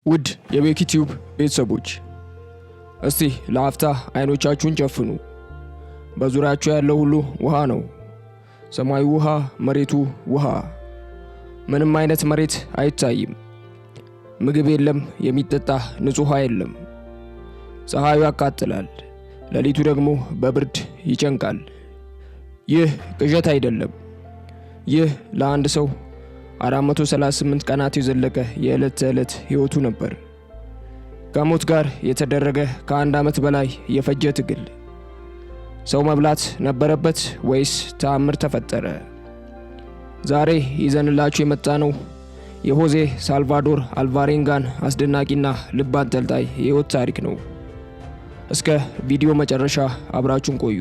ውድ የቤኪ ቲዩብ ቤተሰቦች እስቲ ለአፍታ አይኖቻችሁን ጨፍኑ። በዙሪያችሁ ያለው ሁሉ ውሃ ነው። ሰማዩ ውሃ፣ መሬቱ ውሃ። ምንም አይነት መሬት አይታይም። ምግብ የለም፣ የሚጠጣ ንጹህ ውሃ የለም። ፀሐዩ ያቃጥላል፣ ሌሊቱ ደግሞ በብርድ ይጨንቃል። ይህ ቅዠት አይደለም። ይህ ለአንድ ሰው 438 ቀናት የዘለቀ የዕለት ተዕለት ህይወቱ ነበር። ከሞት ጋር የተደረገ ከአንድ ዓመት በላይ የፈጀ ትግል። ሰው መብላት ነበረበት ወይስ ተአምር ተፈጠረ? ዛሬ ይዘንላችሁ የመጣነው የሆዜ ሳልቫዶር አልቫሬንጋን አስደናቂና ልብ አንጠልጣይ የህይወት ታሪክ ነው። እስከ ቪዲዮ መጨረሻ አብራችሁን ቆዩ።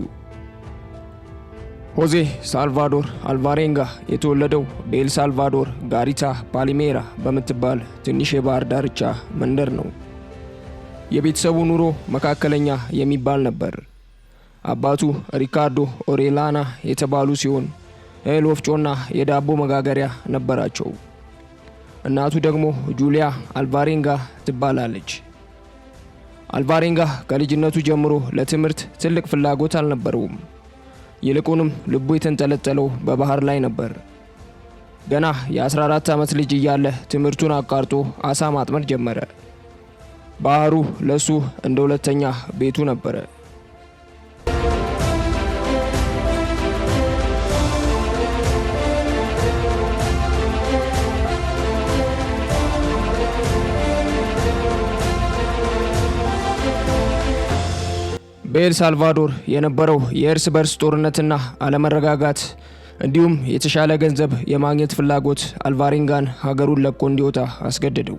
ሆዜ ሳልቫዶር አልቫሬንጋ የተወለደው በኤል ሳልቫዶር ጋሪታ ፓሊሜራ በምትባል ትንሽ የባህር ዳርቻ መንደር ነው። የቤተሰቡ ኑሮ መካከለኛ የሚባል ነበር። አባቱ ሪካርዶ ኦሬላና የተባሉ ሲሆን እህል ወፍጮና የዳቦ መጋገሪያ ነበራቸው። እናቱ ደግሞ ጁሊያ አልቫሬንጋ ትባላለች። አልቫሬንጋ ከልጅነቱ ጀምሮ ለትምህርት ትልቅ ፍላጎት አልነበረውም። ይልቁንም ልቡ የተንጠለጠለው በባህር ላይ ነበር። ገና የ14 ዓመት ልጅ እያለ ትምህርቱን አቋርጦ አሳ ማጥመድ ጀመረ። ባህሩ ለሱ እንደ ሁለተኛ ቤቱ ነበረ። በኤል ሳልቫዶር የነበረው የእርስ በርስ ጦርነትና አለመረጋጋት እንዲሁም የተሻለ ገንዘብ የማግኘት ፍላጎት አልቫሬንጋን ሀገሩን ለቆ እንዲወጣ አስገደደው።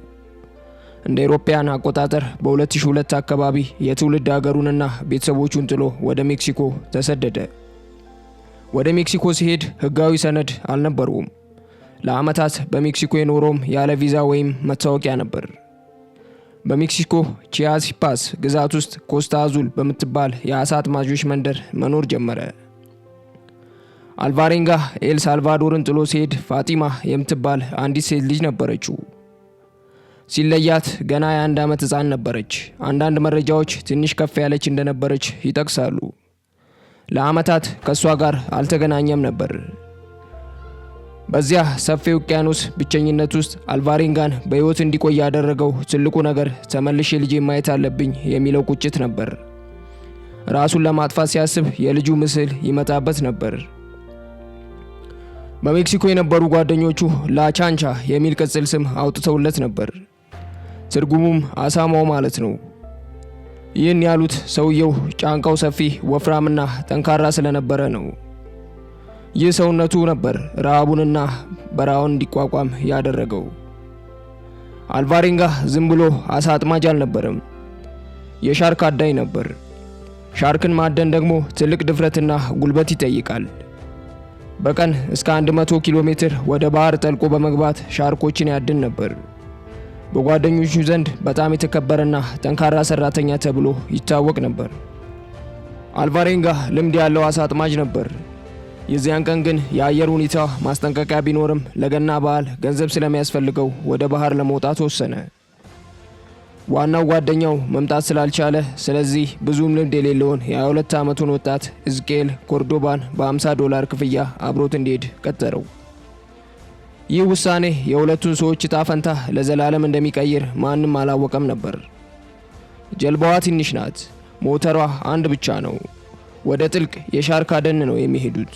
እንደ አውሮፓውያን አቆጣጠር በ2002 አካባቢ የትውልድ ሀገሩንና ቤተሰቦቹን ጥሎ ወደ ሜክሲኮ ተሰደደ። ወደ ሜክሲኮ ሲሄድ ህጋዊ ሰነድ አልነበረውም። ለዓመታት በሜክሲኮ የኖረውም ያለ ቪዛ ወይም መታወቂያ ነበር። በሜክሲኮ ቺያሲፓስ ግዛት ውስጥ ኮስታ አዙል በምትባል የአሳ አጥማጆች መንደር መኖር ጀመረ። አልቫሬንጋ ኤል ሳልቫዶርን ጥሎ ሲሄድ ፋጢማ የምትባል አንዲት ሴት ልጅ ነበረችው። ሲለያት ገና የ1 ዓመት ህፃን ነበረች። አንዳንድ መረጃዎች ትንሽ ከፍ ያለች እንደነበረች ይጠቅሳሉ። ለዓመታት ከሷ ጋር አልተገናኘም ነበር። በዚያ ሰፊ ውቅያኖስ ብቸኝነት ውስጥ አልቫሬንጋን በህይወት እንዲቆይ ያደረገው ትልቁ ነገር ተመልሼ ልጄ ማየት አለብኝ የሚለው ቁጭት ነበር። ራሱን ለማጥፋት ሲያስብ የልጁ ምስል ይመጣበት ነበር። በሜክሲኮ የነበሩ ጓደኞቹ ላቻንቻ የሚል ቅጽል ስም አውጥተውለት ነበር። ትርጉሙም አሳማው ማለት ነው። ይህን ያሉት ሰውየው ጫንቃው ሰፊ፣ ወፍራምና ጠንካራ ስለነበረ ነው። ይህ ሰውነቱ ነበር ረሃቡንና በረሃውን እንዲቋቋም ያደረገው። አልቫሬንጋ ዝም ብሎ አሳ አጥማጅ አልነበረም፣ የሻርክ አዳኝ ነበር። ሻርክን ማደን ደግሞ ትልቅ ድፍረትና ጉልበት ይጠይቃል። በቀን እስከ 100 ኪሎ ሜትር ወደ ባህር ጠልቆ በመግባት ሻርኮችን ያድን ነበር። በጓደኞቹ ዘንድ በጣም የተከበረና ጠንካራ ሰራተኛ ተብሎ ይታወቅ ነበር። አልቫሬንጋ ልምድ ያለው አሳ አጥማጅ ነበር። የዚያን ቀን ግን የአየር ሁኔታ ማስጠንቀቂያ ቢኖርም ለገና በዓል ገንዘብ ስለሚያስፈልገው ወደ ባህር ለመውጣት ወሰነ። ዋናው ጓደኛው መምጣት ስላልቻለ ስለዚህ ብዙም ልምድ የሌለውን የ22 ዓመቱን ወጣት እዝቅኤል ኮርዶባን በ$50 ክፍያ አብሮት እንዲሄድ ቀጠረው። ይህ ውሳኔ የሁለቱን ሰዎች ዕጣ ፈንታ ለዘላለም እንደሚቀይር ማንም አላወቀም ነበር። ጀልባዋ ትንሽ ናት፣ ሞተሯ አንድ ብቻ ነው። ወደ ጥልቅ የሻርክ አደን ነው የሚሄዱት።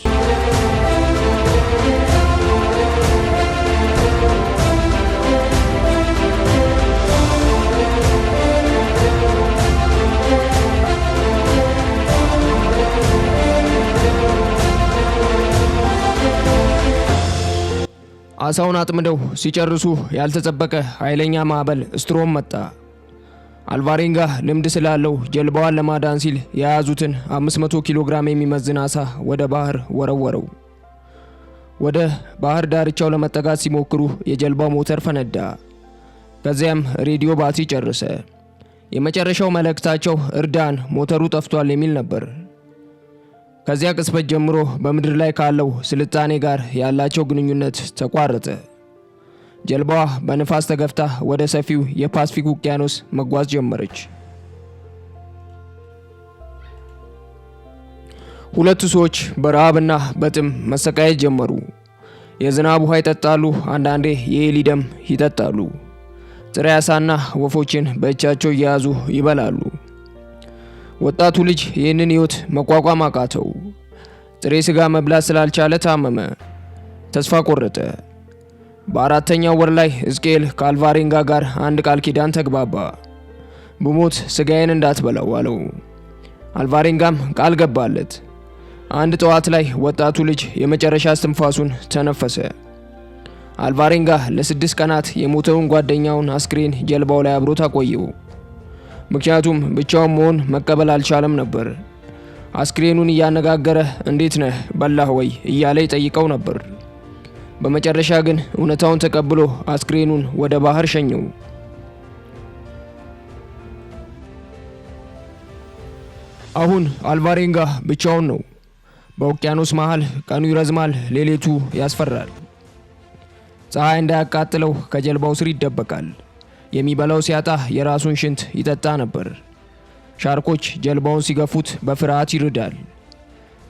አሳውን አጥምደው ሲጨርሱ ያልተጠበቀ ኃይለኛ ማዕበል ስትሮም መጣ። አልቫሬንጋ ልምድ ስላለው ጀልባዋን ለማዳን ሲል የያዙትን 500 ኪሎ ግራም የሚመዝን አሳ ወደ ባህር ወረወረው። ወደ ባህር ዳርቻው ለመጠጋት ሲሞክሩ የጀልባው ሞተር ፈነዳ። ከዚያም ሬዲዮ ባትሪ ጨረሰ። የመጨረሻው መልእክታቸው እርዳን፣ ሞተሩ ጠፍቷል የሚል ነበር። ከዚያ ቅጽበት ጀምሮ በምድር ላይ ካለው ስልጣኔ ጋር ያላቸው ግንኙነት ተቋረጠ። ጀልባዋ በንፋስ ተገፍታ ወደ ሰፊው የፓስፊክ ውቅያኖስ መጓዝ ጀመረች። ሁለቱ ሰዎች በረሃብና በጥም መሰቃየት ጀመሩ። የዝናብ ውሃ ይጠጣሉ፣ አንዳንዴ የኤሊ ደም ይጠጣሉ። ጥሬ ዓሳና ወፎችን በእጃቸው እየያዙ ይበላሉ። ወጣቱ ልጅ ይህንን ህይወት መቋቋም አቃተው። ጥሬ ስጋ መብላት ስላልቻለ ታመመ፣ ተስፋ ቆረጠ። በአራተኛው ወር ላይ ሕዝቅኤል ከአልቫሬንጋ ጋር አንድ ቃል ኪዳን ተግባባ። ብሞት ስጋዬን እንዳትበላው አለው። አልቫሬንጋም ቃል ገባለት። አንድ ጠዋት ላይ ወጣቱ ልጅ የመጨረሻ እስትንፋሱን ተነፈሰ። አልቫሬንጋ ለ6 ቀናት የሞተውን ጓደኛውን አስክሬን ጀልባው ላይ አብሮት አቆየው። ምክንያቱም ብቻውን መሆን መቀበል አልቻለም ነበር። አስክሬኑን እያነጋገረ እንዴት ነህ በላህ ወይ እያለ ይጠይቀው ነበር። በመጨረሻ ግን እውነታውን ተቀብሎ አስክሬኑን ወደ ባህር ሸኘው። አሁን አልቫሬንጋ ብቻውን ነው። በውቅያኖስ መሃል ቀኑ ይረዝማል፣ ሌሊቱ ያስፈራል። ፀሐይ እንዳያቃጥለው ከጀልባው ስር ይደበቃል። የሚበላው ሲያጣ የራሱን ሽንት ይጠጣ ነበር። ሻርኮች ጀልባውን ሲገፉት በፍርሃት ይርዳል።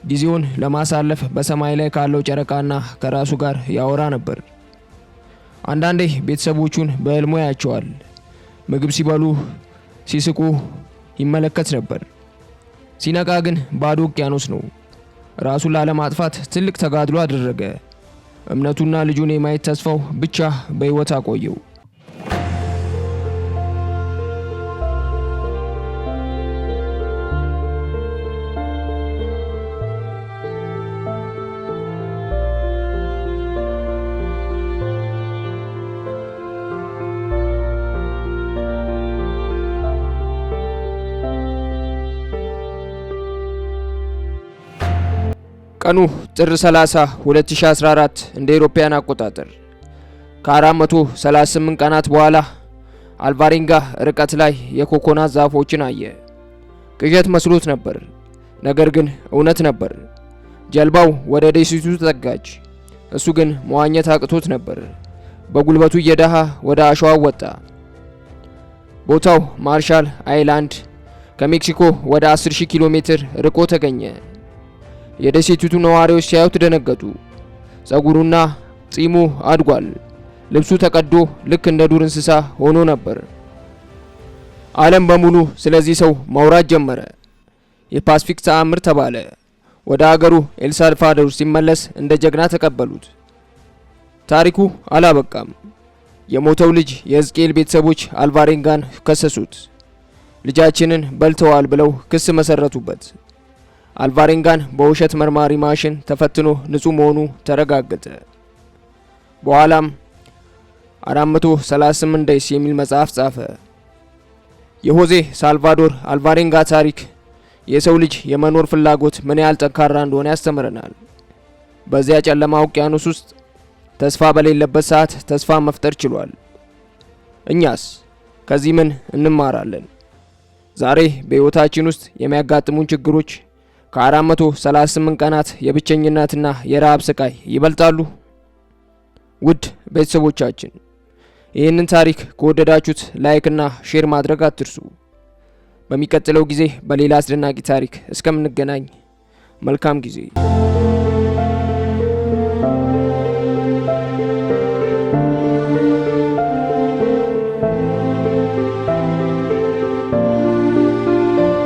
ጊዜውን ለማሳለፍ በሰማይ ላይ ካለው ጨረቃና ከራሱ ጋር ያወራ ነበር። አንዳንዴ ቤተሰቦቹን በህልሙ ያያቸዋል። ምግብ ሲበሉ፣ ሲስቁ ይመለከት ነበር። ሲነቃ ግን ባዶ ውቅያኖስ ነው። ራሱን ላለማጥፋት ትልቅ ተጋድሎ አደረገ። እምነቱና ልጁን የማየት ተስፋው ብቻ በህይወት አቆየው። ቀኑ ጥር 30 2014 እንደ አውሮፓውያን አቆጣጠር። ከ438 ቀናት በኋላ አልቫሬንጋ ርቀት ላይ የኮኮናት ዛፎችን አየ። ቅዠት መስሎት ነበር፣ ነገር ግን እውነት ነበር። ጀልባው ወደ ደሴቱ ተጠጋች። እሱ ግን መዋኘት አቅቶት ነበር። በጉልበቱ እየዳሃ ወደ አሸዋው ወጣ። ቦታው ማርሻል አይላንድ ከሜክሲኮ ወደ 10000 ኪሎ ሜትር ርቆ ተገኘ። የደሴቲቱ ነዋሪዎች ሲያዩት ደነገጡ። ጸጉሩና ጺሙ አድጓል። ልብሱ ተቀዶ ልክ እንደ ዱር እንስሳ ሆኖ ነበር። ዓለም በሙሉ ስለዚህ ሰው ማውራት ጀመረ። የፓስፊክ ተአምር ተባለ። ወደ አገሩ ኤልሳልቫዶር ሲመለስ እንደ ጀግና ተቀበሉት። ታሪኩ አላበቃም። የሞተው ልጅ የሕዝቅኤል ቤተሰቦች አልቫሬንጋን ከሰሱት። ልጃችንን በልተዋል ብለው ክስ መሰረቱበት። አልቫሬንጋን በውሸት መርማሪ ማሽን ተፈትኖ ንጹህ መሆኑ ተረጋገጠ። በኋላም 438 ዴይስ የሚል መጽሐፍ ጻፈ። የሆዜ ሳልቫዶር አልቫሬንጋ ታሪክ የሰው ልጅ የመኖር ፍላጎት ምን ያህል ጠንካራ እንደሆነ ያስተምረናል። በዚያ ጨለማ ውቅያኖስ ውስጥ ተስፋ በሌለበት ሰዓት ተስፋ መፍጠር ችሏል። እኛስ ከዚህ ምን እንማራለን? ዛሬ በህይወታችን ውስጥ የሚያጋጥሙን ችግሮች ከ438 ቀናት የብቸኝነትና የረሃብ ስቃይ ይበልጣሉ? ውድ ቤተሰቦቻችን ይህንን ታሪክ ከወደዳችሁት ላይክ እና ሼር ማድረግ አትርሱ። በሚቀጥለው ጊዜ በሌላ አስደናቂ ታሪክ እስከምንገናኝ መልካም ጊዜ